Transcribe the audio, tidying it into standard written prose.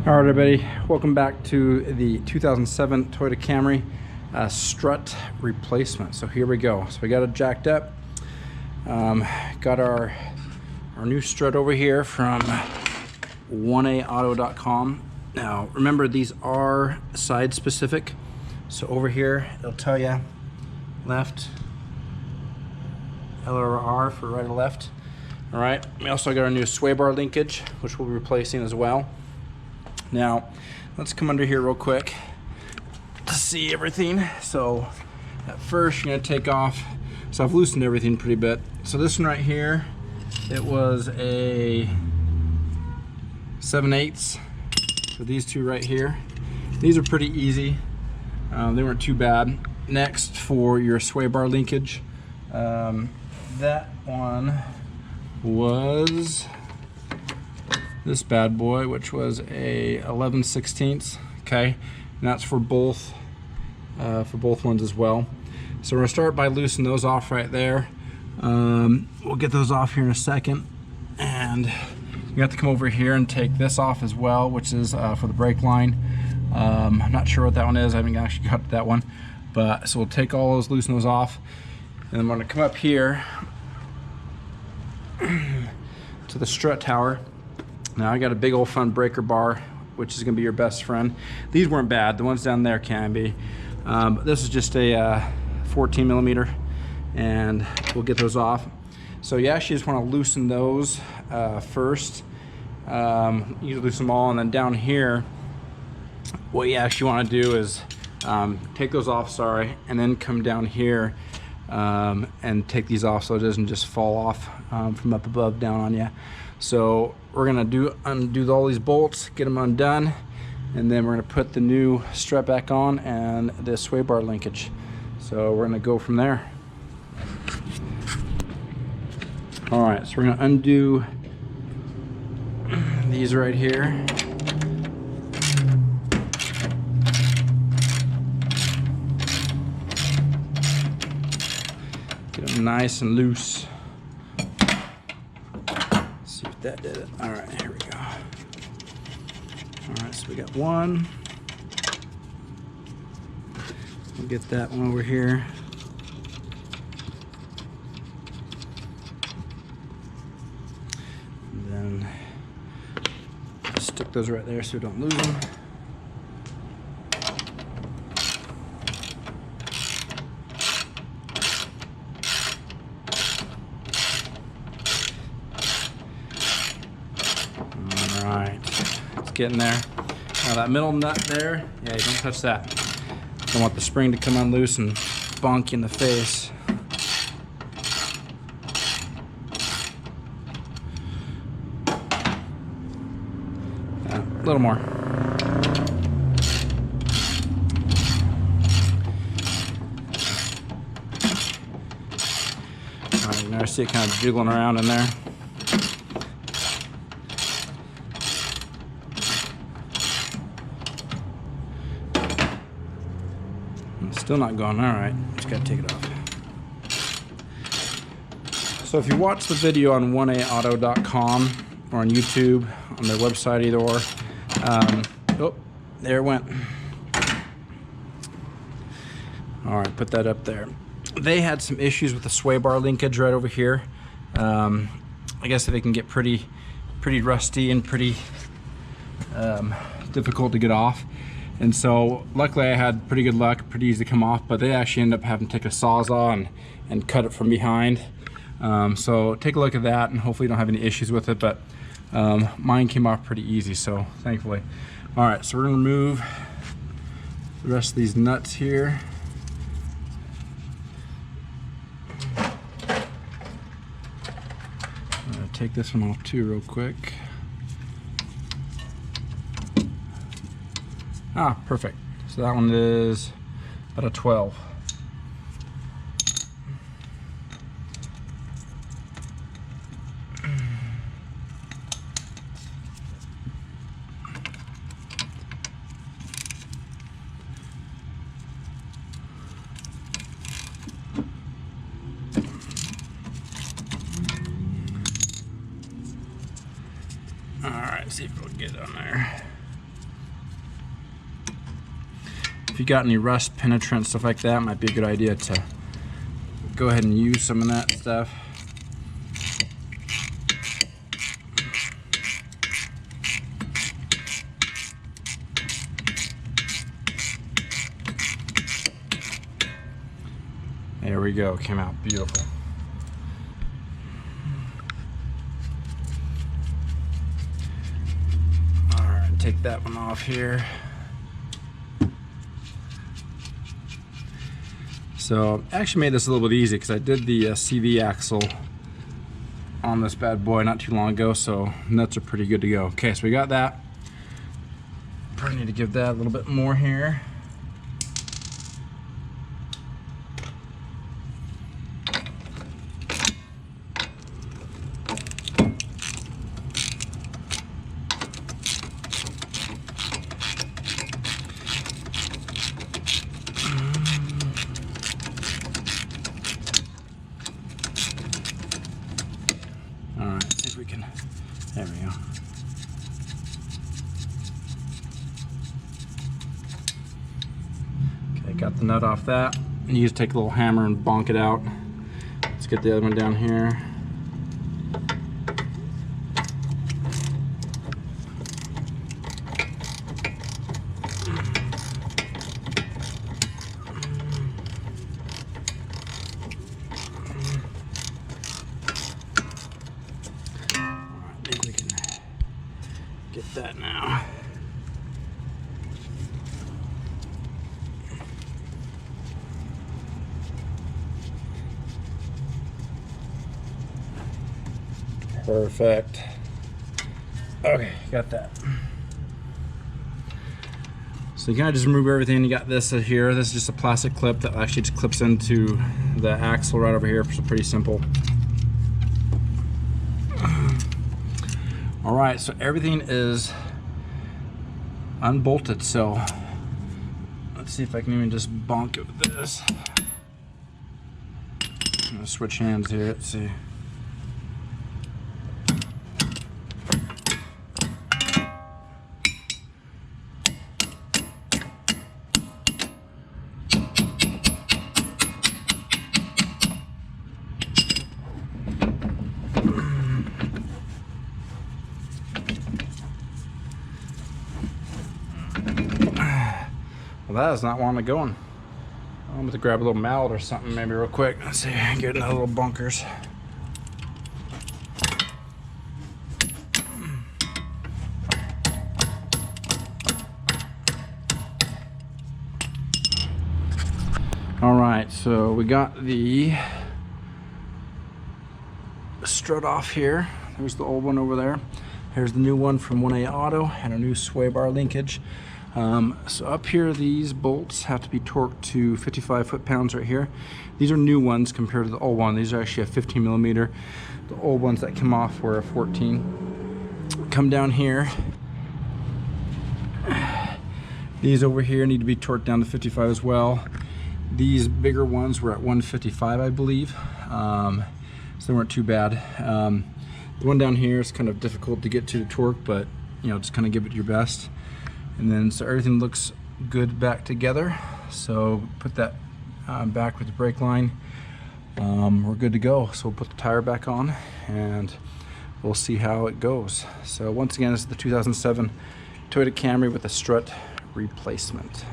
All right, everybody, welcome back to the 2007 Toyota Camry Strut Replacement. So here we go. So we got it jacked up. Got our new strut over here from 1aauto.com. Now remember, these are side specific. So over here it'll tell you left, L or R for right or left. All right, we also got our new sway bar linkage, which we'll be replacing as well. Now, let's come under here real quick to see everything. So, at first, you're gonna take off. So I've loosened everything pretty bit. So this one right here, it was a 7/8. So these two right here, these are pretty easy. They weren't too bad. Next, for your sway bar linkage, that one was this bad boy, which was a 11/16. Okay, and that's for both ones as well. So we're gonna start by loosening those off right there. We'll get those off here in a second, and you have to come over here and take this off as well, which is for the brake line. I'm not sure what that one is. I haven't actually got that one, but so we'll take all those, loosen those off, and then we're gonna come up here to the strut tower. Now I got a big old front breaker bar, which is gonna be your best friend. These weren't bad, the ones down there can be. But this is just a 14 millimeter, and we'll get those off. So you actually just wanna loosen those first. You loosen them all, and then down here, what you actually wanna do is take those off, and then come down here and take these off so it doesn't just fall off from up above down on you. So we're gonna undo all these bolts, get them undone, and then we're gonna put the new strut back on and the sway bar linkage. So we're gonna go from there. All right, so we're gonna undo these right here. Get them nice and loose. See if that did it. All right, here we go. All right, so we got one. We'll get that one over here. And then stick those right there so we don't lose them. Getting there. Now that middle nut there, yeah, you don't touch that. Don't want the spring to come unloose and bonk you in the face. A little more. All right, you can see it kind of jiggling around in there. Still not going. All right, just gotta take it off. So if you watch the video on 1aauto.com or on YouTube, on their website, either or, oh, there it went. All right, put that up there. They had some issues with the sway bar linkage right over here. I guess they can get pretty rusty and pretty difficult to get off. And so luckily I had pretty good luck, pretty easy to come off, but they actually ended up having to take a Sawzall and cut it from behind. So take a look at that, and hopefully you don't have any issues with it, but mine came off pretty easy, so thankfully. All right, so we're gonna remove the rest of these nuts here. I'm gonna take this one off too real quick. Ah, perfect. So that one is about a 12. All right, see if we'll get it on there. if you got any rust penetrant, stuff like that, might be a good idea to go ahead and use some of that stuff. There we go, came out beautiful. All right, take that one off here. So I actually made this a little bit easy because I did the CV axle on this bad boy not too long ago, so nuts are pretty good to go. Okay, so we got that. Probably need to give that a little bit more here. There we go. Okay, got the nut off that. And you just take a little hammer and bonk it out. Let's get the other one down here. Get that now. Perfect. Okay, got that. So you kind of just remove everything. You got this here. This is just a plastic clip that actually just clips into the axle right over here. So pretty simple. All right, so everything is unbolted, so let's see if I can even just bonk it with this. I'm gonna switch hands here, let's see. Well, that is not wanting to go in. I'm going to grab a little mallet or something maybe real quick. Let's see, get in the little bunkers. All right, so we got the strut off here. There's the old one over there. Here's the new one from 1A Auto and a new sway bar linkage. So up here, these bolts have to be torqued to 55 foot-pounds right here. These are new ones compared to the old one. These are actually a 15 millimeter. The old ones that came off were a 14. Come down here. These over here need to be torqued down to 55 as well. These bigger ones were at 155, I believe. So they weren't too bad. The one down here is kind of difficult to get to the torque, but you know, just kind of give it your best. And then so everything looks good back together. So put that back with the brake line. We're good to go. So we'll put the tire back on and we'll see how it goes. So once again, this is the 2007 Toyota Camry with a strut replacement.